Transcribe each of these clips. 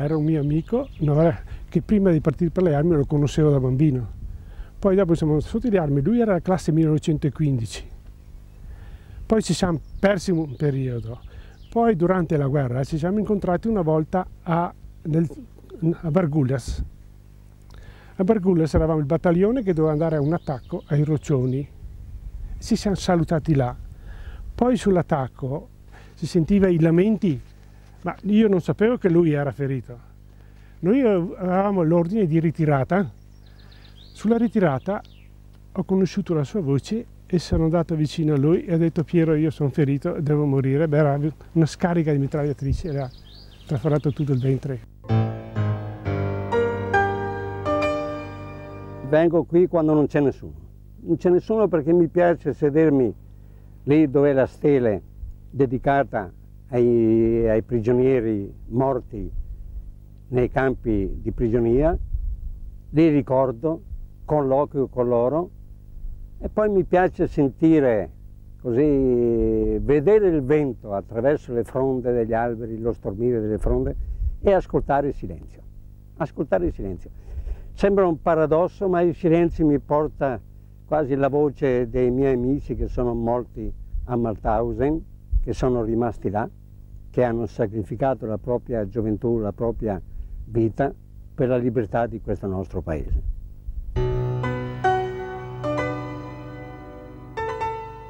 era un mio amico che prima di partire per le armi lo conoscevo da bambino. Poi dopo siamo sotto le armi, lui era la classe 1915. Poi ci siamo persi un periodo. Poi durante la guerra ci siamo incontrati una volta a Barguglias. A Barguglias eravamo il battaglione che doveva andare a un attacco ai Roccioni. Ci siamo salutati là. Poi sull'attacco si sentiva i lamenti, ma io non sapevo che lui era ferito. Noi avevamo l'ordine di ritirata. Sulla ritirata ho conosciuto la sua voce e sono andato vicino a lui e ho detto: Piero, io sono ferito, devo morire. Beh, era una scarica di mitragliatrice, era traforato tutto il ventre. Vengo qui quando non c'è nessuno. Non c'è nessuno perché mi piace sedermi lì dove è la stele dedicata ai prigionieri morti nei campi di prigionia. Li ricordo, colloquio con loro e poi mi piace sentire così, vedere il vento attraverso le fronde degli alberi, lo stormire delle fronde e ascoltare il silenzio. Ascoltare il silenzio. Sembra un paradosso, ma il silenzio mi porta quasi la voce dei miei amici che sono morti a Mauthausen, che sono rimasti là, che hanno sacrificato la propria gioventù, la propria vita per la libertà di questo nostro paese.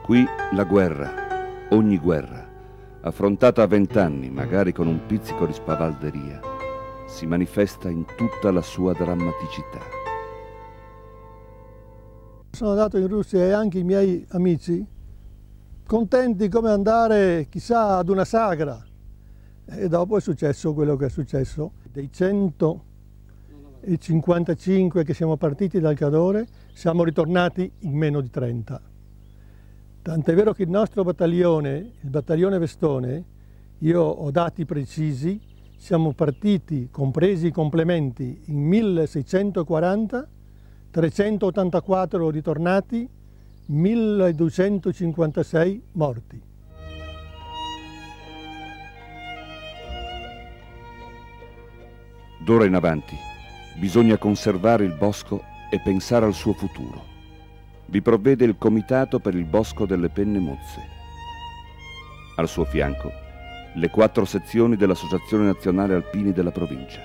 Qui la guerra, ogni guerra, affrontata a 20 anni, magari con un pizzico di spavalderia, si manifesta in tutta la sua drammaticità. Sono andato in Russia e anche i miei amici contenti come andare chissà ad una sagra, e dopo è successo quello che è successo. Dei 155 che siamo partiti dal Cadore siamo ritornati in meno di 30. Tant'è vero che il nostro battaglione, il battaglione Vestone, io ho dati precisi, siamo partiti, compresi i complementi, in 1640, 384 ritornati, 1256 morti. D'ora in avanti bisogna conservare il bosco e pensare al suo futuro. Vi provvede il Comitato per il Bosco delle Penne Mozze. Al suo fianco le 4 sezioni dell'Associazione Nazionale Alpini della provincia: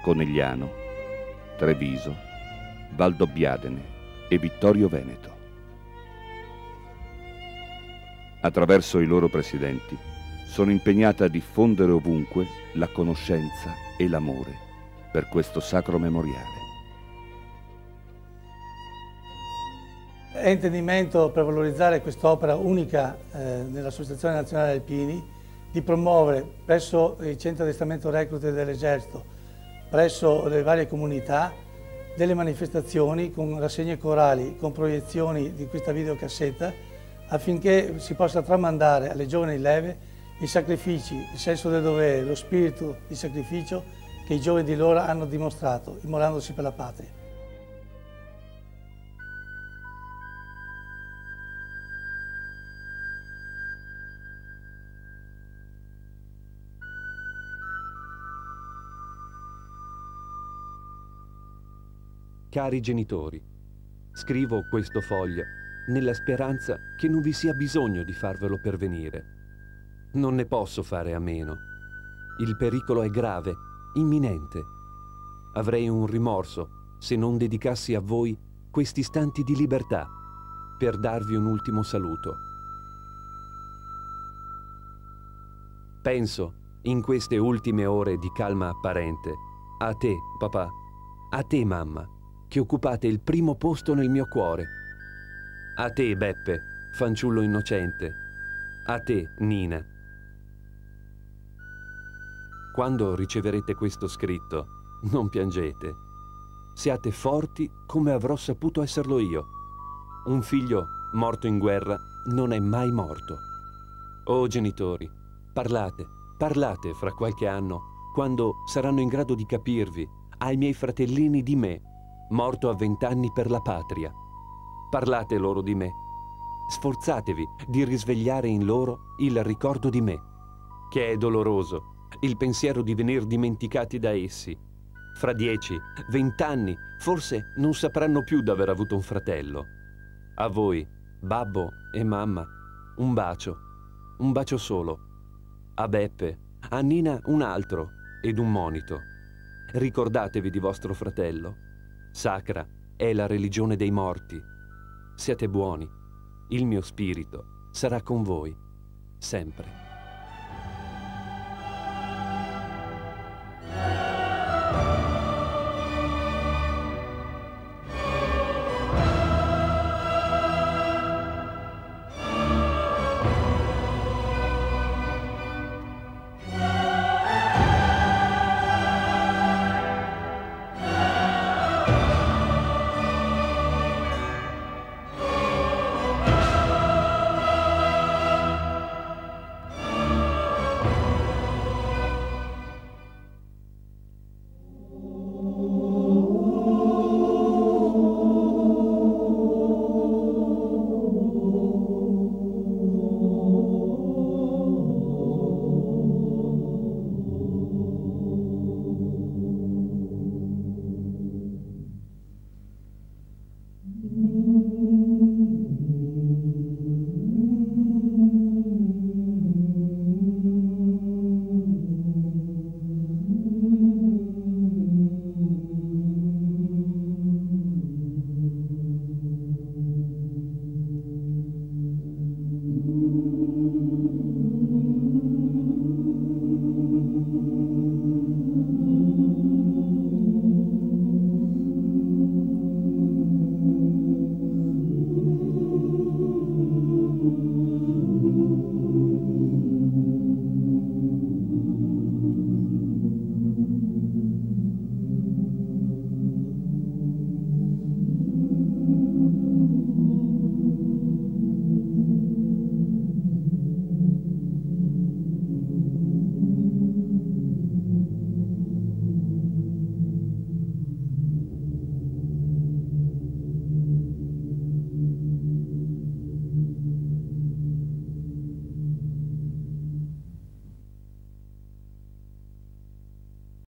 Conegliano, Treviso, Valdobbiadene e Vittorio Veneto. Attraverso i loro presidenti sono impegnate a diffondere ovunque la conoscenza e l'amore per questo sacro memoriale. È intendimento per valorizzare quest'opera unica nell'Associazione Nazionale Alpini di promuovere presso i centri di addestramento reclute dell'Esercito, presso le varie comunità, delle manifestazioni con rassegne corali, con proiezioni di questa videocassetta, affinché si possa tramandare alle giovani leve i sacrifici, il senso del dovere, lo spirito di sacrificio che i giovani di loro hanno dimostrato, immolandosi per la patria. Cari genitori, scrivo questo foglio nella speranza che non vi sia bisogno di farvelo pervenire. Non ne posso fare a meno. Il pericolo è grave, imminente. Avrei un rimorso se non dedicassi a voi questi istanti di libertà per darvi un ultimo saluto. Penso, in queste ultime ore di calma apparente, a te, papà, a te, mamma, che occupate il primo posto nel mio cuore. A te, Beppe, fanciullo innocente. A te, Nina. Quando riceverete questo scritto, non piangete. Siate forti come avrò saputo esserlo io. Un figlio morto in guerra non è mai morto. Oh genitori, parlate, parlate fra qualche anno, quando saranno in grado di capirvi, ai miei fratellini di me, morto a 20 anni per la patria. Parlate loro di me. Sforzatevi di risvegliare in loro il ricordo di me, che è doloroso, il pensiero di venir dimenticati da essi. Fra 10, 20 anni forse non sapranno più d'aver avuto un fratello. A voi, babbo e mamma, un bacio solo. A Beppe, a Nina un altro ed un monito. Ricordatevi di vostro fratello. Sacra è la religione dei morti. Siate buoni, il mio spirito sarà con voi, sempre.